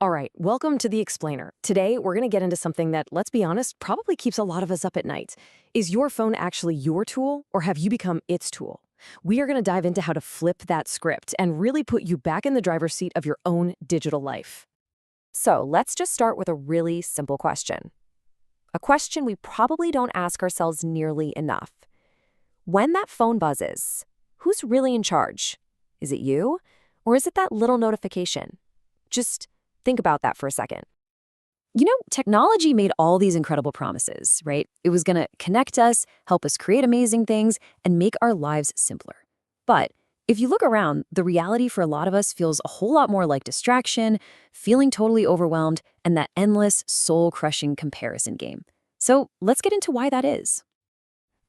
All right, welcome to The Explainer. Today, we're going to get into something that, let's be honest, probably keeps a lot of us up at night. Is your phone actually your tool, or have you become its tool? We are going to dive into how to flip that script and really put you back in the driver's seat of your own digital life. So let's just start with a really simple question. A question we probably don't ask ourselves nearly enough. When that phone buzzes, who's really in charge? Is it you? Or is it that little notification? Just think about that for a second. Technology made all these incredible promises, right? It was going to connect us, help us create amazing things, and make our lives simpler. But if you look around, the reality for a lot of us feels a whole lot more like distraction, feeling totally overwhelmed, and that endless, soul-crushing comparison game. So let's get into why that is.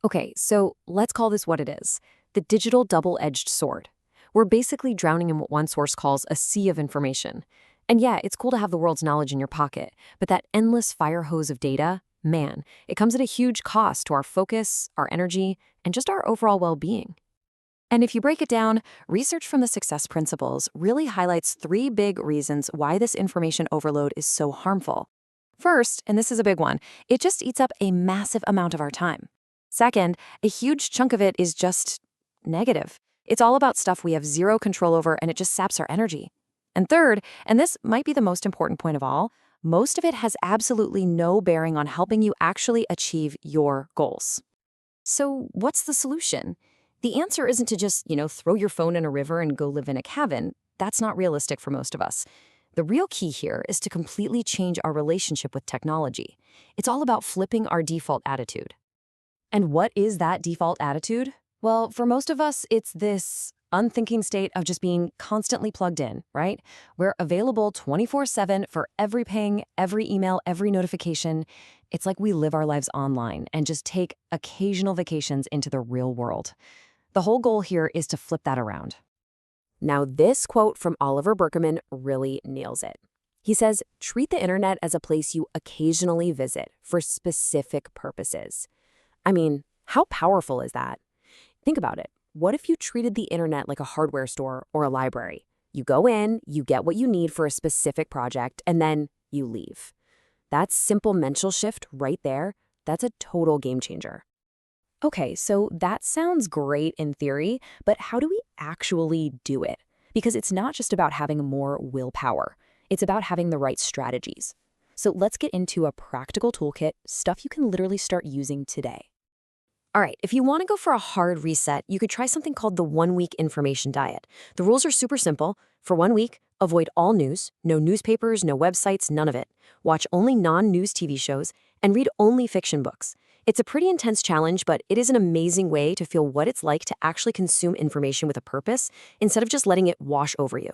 Okay, so let's call this what it is, the digital double-edged sword. We're basically drowning in what one source calls a sea of information. And yeah, it's cool to have the world's knowledge in your pocket, but that endless fire hose of data, man, it comes at a huge cost to our focus, our energy, and just our overall well-being. And if you break it down, research from the Success Principles really highlights three big reasons why this information overload is so harmful. First, and this is a big one, it just eats up a massive amount of our time. Second, a huge chunk of it is just negative. It's all about stuff we have zero control over, and it just saps our energy. And third, and this might be the most important point of all, most of it has absolutely no bearing on helping you actually achieve your goals. So what's the solution? The answer isn't to just, throw your phone in a river and go live in a cabin. That's not realistic for most of us. The real key here is to completely change our relationship with technology. It's all about flipping our default attitude. And what is that default attitude? Well, for most of us, it's this unthinking state of just being constantly plugged in, right? We're available 24/7 for every ping, every email, every notification. It's like we live our lives online and just take occasional vacations into the real world. The whole goal here is to flip that around. Now, this quote from Oliver Berkman really nails it. He says, treat the internet as a place you occasionally visit for specific purposes. I mean, how powerful is that? Think about it. What if you treated the internet like a hardware store or a library? You go in, you get what you need for a specific project, and then you leave. That simple mental shift right there, that's a total game changer. Okay, so that sounds great in theory, but how do we actually do it? Because it's not just about having more willpower. It's about having the right strategies. So let's get into a practical toolkit, stuff you can literally start using today. All right, if you want to go for a hard reset, you could try something called the 1-week information diet. The rules are super simple. For 1 week, avoid all news, no newspapers, no websites, none of it. Watch only non-news TV shows and read only fiction books. It's a pretty intense challenge, but it is an amazing way to feel what it's like to actually consume information with a purpose instead of just letting it wash over you.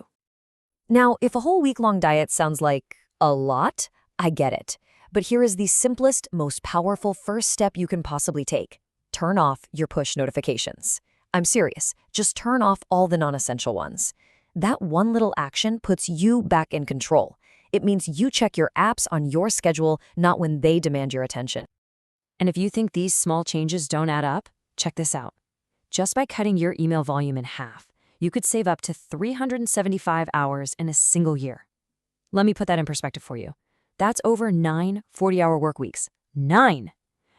Now, if a whole week-long diet sounds like a lot, I get it. But here is the simplest, most powerful first step you can possibly take. Turn off your push notifications. I'm serious. Just turn off all the non-essential ones. That one little action puts you back in control. It means you check your apps on your schedule, not when they demand your attention. And if you think these small changes don't add up, check this out. Just by cutting your email volume in half, you could save up to 375 hours in a single year. Let me put that in perspective for you. That's over 9 40-hour work weeks. 9!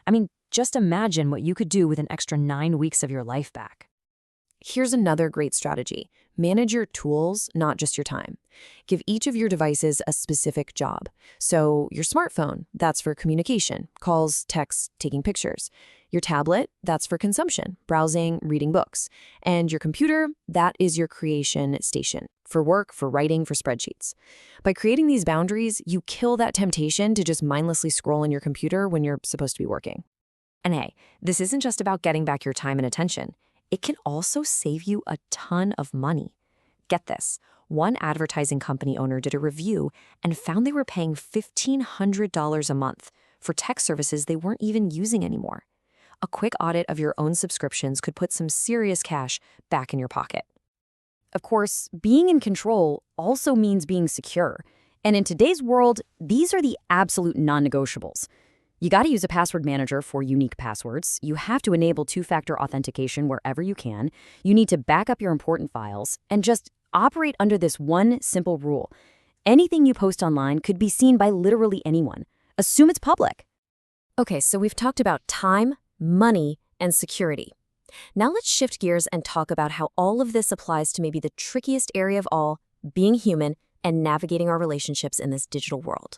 I mean, just imagine what you could do with an extra 9 weeks of your life back. Here's another great strategy. Manage your tools, not just your time. Give each of your devices a specific job. So your smartphone, that's for communication, calls, texts, taking pictures. Your tablet, that's for consumption, browsing, reading books. And your computer, that is your creation station, for work, for writing, for spreadsheets. By creating these boundaries, you kill that temptation to just mindlessly scroll on your computer when you're supposed to be working. And hey, this isn't just about getting back your time and attention. It can also save you a ton of money. Get this, one advertising company owner did a review and found they were paying $1,500 a month for tech services they weren't even using anymore. A quick audit of your own subscriptions could put some serious cash back in your pocket. Of course, being in control also means being secure. And in today's world, these are the absolute non-negotiables. You got to use a password manager for unique passwords. You have to enable two-factor authentication wherever you can. You need to back up your important files and just operate under this one simple rule. Anything you post online could be seen by literally anyone. Assume it's public. Okay, so we've talked about time, money, and security. Now let's shift gears and talk about how all of this applies to maybe the trickiest area of all, being human and navigating our relationships in this digital world.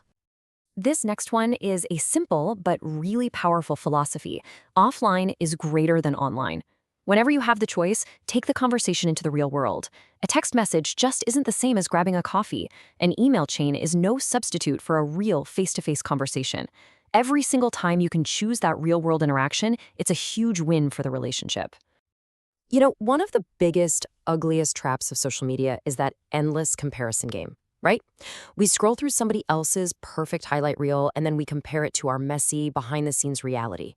This next one is a simple but really powerful philosophy. Offline is greater than online. Whenever you have the choice, take the conversation into the real world. A text message just isn't the same as grabbing a coffee. An email chain is no substitute for a real face-to-face conversation. Every single time you can choose that real-world interaction, it's a huge win for the relationship. You know, one of the biggest, ugliest traps of social media is that endless comparison game, right? We scroll through somebody else's perfect highlight reel and then we compare it to our messy, behind-the-scenes reality.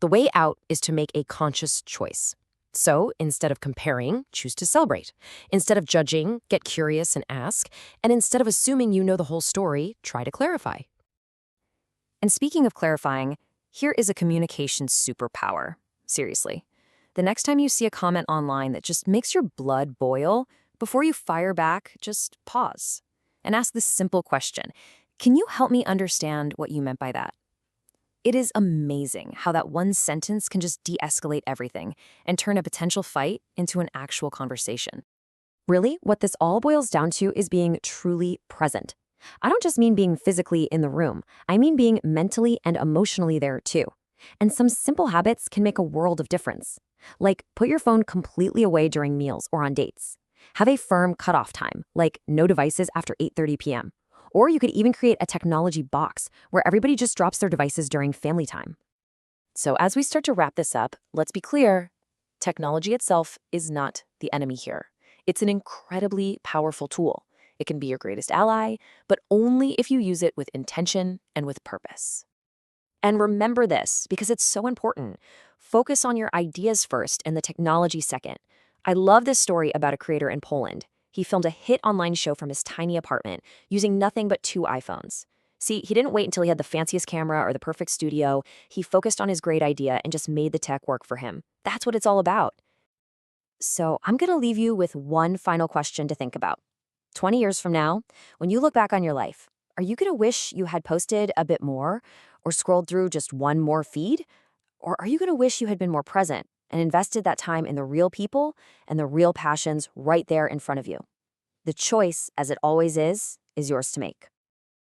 The way out is to make a conscious choice. So instead of comparing, choose to celebrate. Instead of judging, get curious and ask. And instead of assuming you know the whole story, try to clarify. And speaking of clarifying, here is a communication superpower. Seriously. The next time you see a comment online that just makes your blood boil, before you fire back, just pause and ask this simple question. Can you help me understand what you meant by that? It is amazing how that one sentence can just de-escalate everything and turn a potential fight into an actual conversation. Really, what this all boils down to is being truly present. I don't just mean being physically in the room. I mean being mentally and emotionally there too. And some simple habits can make a world of difference. Like put your phone completely away during meals or on dates. Have a firm cutoff time, like no devices after 8:30 p.m. Or you could even create a technology box where everybody just drops their devices during family time. So as we start to wrap this up, let's be clear. Technology itself is not the enemy here. It's an incredibly powerful tool. It can be your greatest ally, but only if you use it with intention and with purpose. And remember this, because it's so important. Focus on your ideas first and the technology second. I love this story about a creator in Poland. He filmed a hit online show from his tiny apartment using nothing but 2 iPhones. See, he didn't wait until he had the fanciest camera or the perfect studio. He focused on his great idea and just made the tech work for him. That's what it's all about. So I'm going to leave you with one final question to think about. 20 years from now, when you look back on your life, are you going to wish you had posted a bit more or scrolled through just one more feed? Or are you going to wish you had been more present and invested that time in the real people and the real passions right there in front of you? The choice, as it always is yours to make.